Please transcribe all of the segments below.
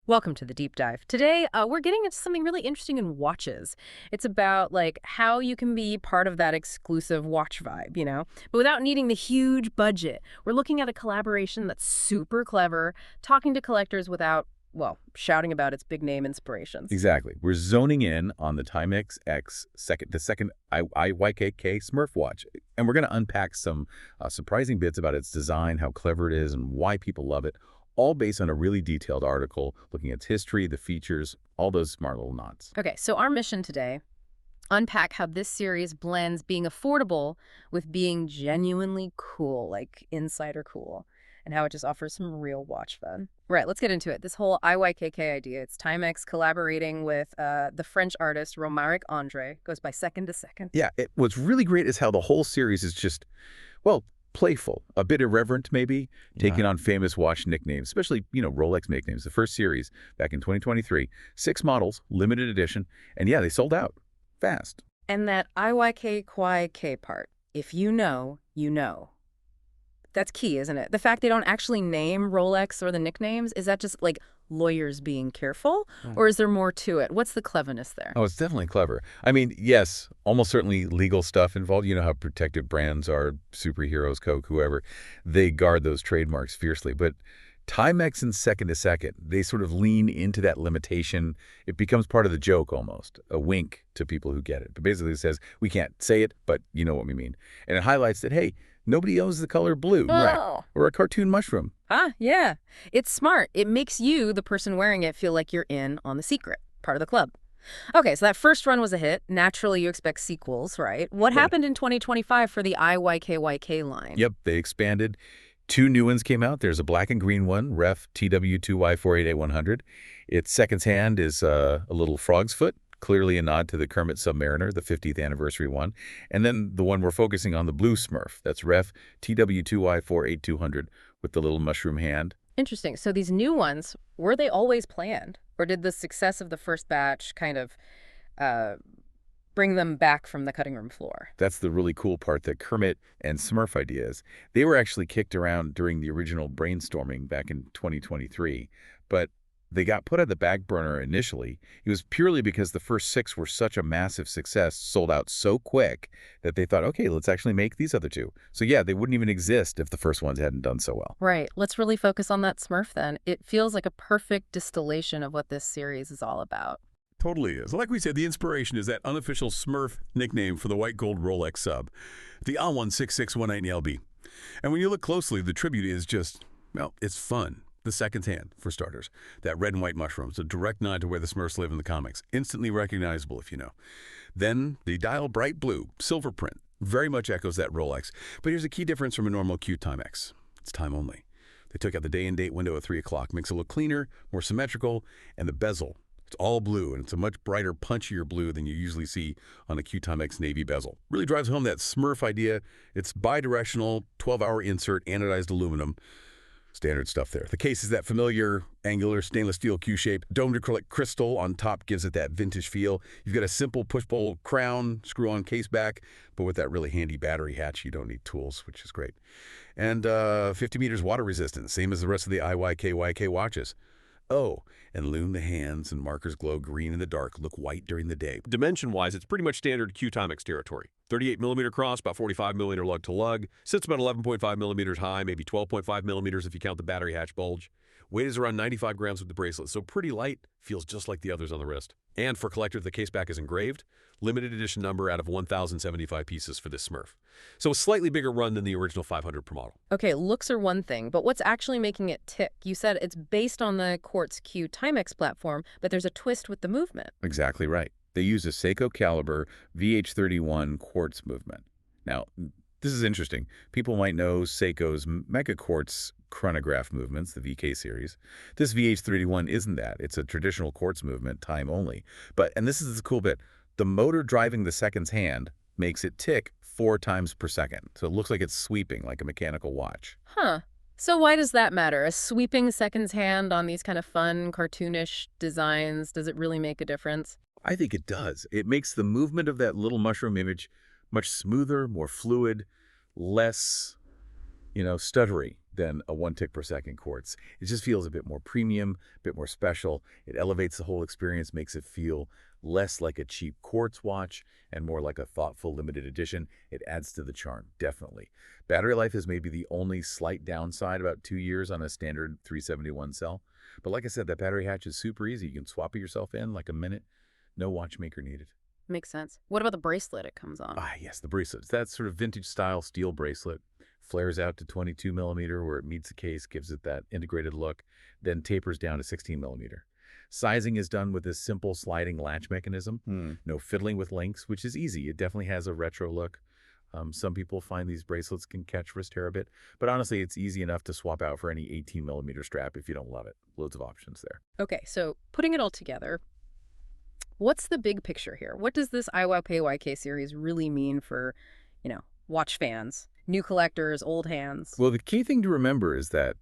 Welcome to the deep dive. Today, we're getting into something really interesting in watches. It's about like how you can be part of that exclusive watch vibe, but without needing the huge budget. We're looking at a collaboration that's super clever, talking to collectors without, well, shouting about its big name inspirations. Exactly. We're zoning in on the Timex the second IYKK Smurf watch. And we're going to unpack some surprising bits about its design, how clever it is, and why people love it, all based on a really detailed article looking at its history, the features, all those smart little knots. Okay, so our mission today, unpack how this series blends being affordable with being genuinely cool, like insider cool, and how it just offers some real watch fun. Right, let's get into it. This whole IYKK idea, it's Timex collaborating with the French artist Romaric Andre, goes by Seconde. Yeah, what's really great is how the whole series is just, well, playful, a bit irreverent maybe, taking on famous watch nicknames, especially, Rolex nicknames. The first series back in 2023, 6 models, limited edition, and yeah, they sold out fast. And that IYKYK part, if you know, you know. That's key, isn't it? The fact they don't actually name Rolex or the nicknames, is that just like lawyers being careful? Or is there more to it? What's the cleverness there? Oh, it's definitely clever. I mean, yes, almost certainly legal stuff involved. You know how protected brands are, superheroes, Coke, whoever. They guard those trademarks fiercely. But Timex and Second, they sort of lean into that limitation. It becomes part of the joke almost, a wink to people who get it. But basically it says, we can't say it, but you know what we mean. And it highlights that, hey, nobody owns the color blue, right? Or a cartoon mushroom. Yeah. It's smart. It makes you, the person wearing it, feel like you're in on the secret, part of the club. Okay, so that first run was a hit. Naturally, you expect sequels, right? What happened in 2025 for the IYKYK line? Yep, they expanded. 2 new ones came out. There's a black and green one, ref TW2Y488-100. Its second hand is a little frog's foot, clearly a nod to the Kermit Submariner, the 50th anniversary one. And then the one we're focusing on, the blue Smurf. That's ref TW2Y48200 with the little mushroom hand. Interesting. So these new ones, were they always planned? Or did the success of the first batch kind of bring them back from the cutting room floor? That's the really cool part, the Kermit and Smurf ideas. They were actually kicked around during the original brainstorming back in 2023, but they got put on the back burner initially. It was purely because the first 6 were such a massive success, sold out so quick, that they thought, okay, let's actually make these other 2. So yeah, they wouldn't even exist if the first ones hadn't done so well. Right. Let's really focus on that Smurf then. It feels like a perfect distillation of what this series is all about. Totally is. Like we said, the inspiration is that unofficial Smurf nickname for the white gold Rolex sub, the Al16619LB. And when you look closely, the tribute is just, well, it's fun. The second hand, for starters. That red and white mushrooms, a direct nod to where the Smurfs live in the comics. Instantly recognizable, if you know. Then the dial bright blue, silver print, very much echoes that Rolex. But here's a key difference from a normal Q Timex. It's time only. They took out the day and date window at 3 o'clock, makes it look cleaner, more symmetrical, and the bezel. It's all blue, and it's a much brighter, punchier blue than you usually see on a Q Timex navy bezel. Really drives home that Smurf idea. It's bi-directional, 12-hour insert, anodized aluminum. Standard stuff there. The case is that familiar angular stainless steel Q-shape. Domed acrylic crystal on top gives it that vintage feel. You've got a simple push-pull crown, screw-on case back, but with that really handy battery hatch, you don't need tools, which is great. And 50 meters water resistant, same as the rest of the IYKYK watches. Oh, and lume the hands and markers glow green in the dark, look white during the day. Dimension-wise, it's pretty much standard Q Timex territory. 38mm cross, about 45mm lug to lug. Sits about 11.5 millimeters high, maybe 12.5 millimeters if you count the battery hatch bulge. Weight is around 95 grams with the bracelet, so pretty light, feels just like the others on the wrist. And for collectors, the case back is engraved. Limited edition number out of 1,075 pieces for this Smurf. So a slightly bigger run than the original 500 per model. Okay, looks are one thing, but what's actually making it tick? You said it's based on the Quartz Q Timex platform, but there's a twist with the movement. Exactly right. They use a Seiko caliber VH31 quartz movement. Now, this is interesting. People might know Seiko's Mega Quartz chronograph movements, the VK series. This VH31 isn't that. It's a traditional quartz movement, time only. And this is the cool bit, the motor driving the second's hand makes it tick 4 times per second. So it looks like it's sweeping, like a mechanical watch. Huh. So why does that matter? A sweeping second's hand on these kind of fun, cartoonish designs, does it really make a difference? I think it does. It makes the movement of that little mushroom image much smoother, more fluid, less, stuttery. than a 1 tick per second quartz. It just feels a bit more premium, a bit more special. It elevates the whole experience, makes it feel less like a cheap quartz watch and more like a thoughtful limited edition. It adds to the charm, definitely. Battery life is maybe the only slight downside, about 2 years on a standard 371 cell. But like I said, that battery hatch is super easy. You can swap it yourself in like a minute. No watchmaker needed. Makes sense. What about the bracelet it comes on? Ah, yes, the bracelet. That sort of vintage style steel bracelet. Flares out to 22 millimeter where it meets the case, gives it that integrated look, then tapers down to 16 millimeter. Sizing is done with this simple sliding latch mechanism. No fiddling with links, which is easy. It definitely has a retro look. Some people find these bracelets can catch wrist hair a bit, but honestly, it's easy enough to swap out for any 18 millimeter strap if you don't love it. Loads of options there. Okay, so putting it all together, what's the big picture here? What does this IYKYK series really mean for, watch fans, new collectors, old hands? Well, the key thing to remember is that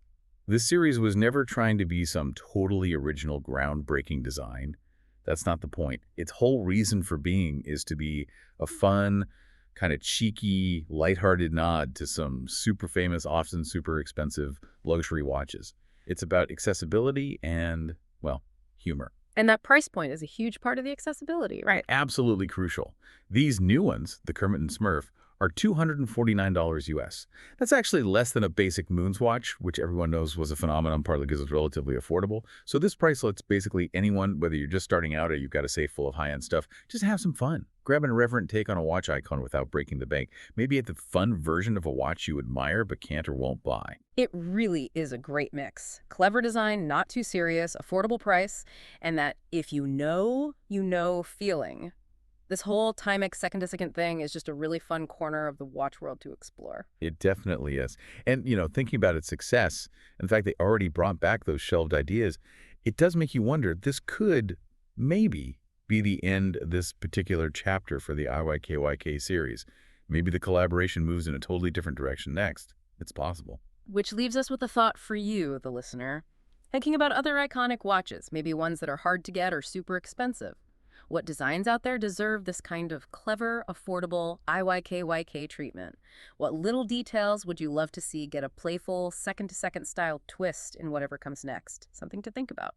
this series was never trying to be some totally original, groundbreaking design. That's not the point. Its whole reason for being is to be a fun, kind of cheeky, lighthearted nod to some super famous, often super expensive luxury watches. It's about accessibility and, well, humor. And that price point is a huge part of the accessibility, right? Absolutely crucial. These new ones, the Kermit and Smurf, are $249 US. That's actually less than a basic Moon's watch, which everyone knows was a phenomenon partly because it's relatively affordable. So this price lets basically anyone, whether you're just starting out or you've got a safe full of high-end stuff, just have some fun. Grab an irreverent take on a watch icon without breaking the bank. Maybe at the fun version of a watch you admire but can't or won't buy. It really is a great mix. Clever design, not too serious, affordable price, and that if you know feeling. This whole Timex second thing is just a really fun corner of the watch world to explore. It definitely is. And, thinking about its success, in fact, they already brought back those shelved ideas, it does make you wonder, this could maybe be the end of this particular chapter for the IYKYK series. Maybe the collaboration moves in a totally different direction next. It's possible. Which leaves us with a thought for you, the listener. Thinking about other iconic watches, maybe ones that are hard to get or super expensive. What designs out there deserve this kind of clever, affordable IYKYK treatment? What little details would you love to see get a playful, second-to-second style twist in whatever comes next? Something to think about.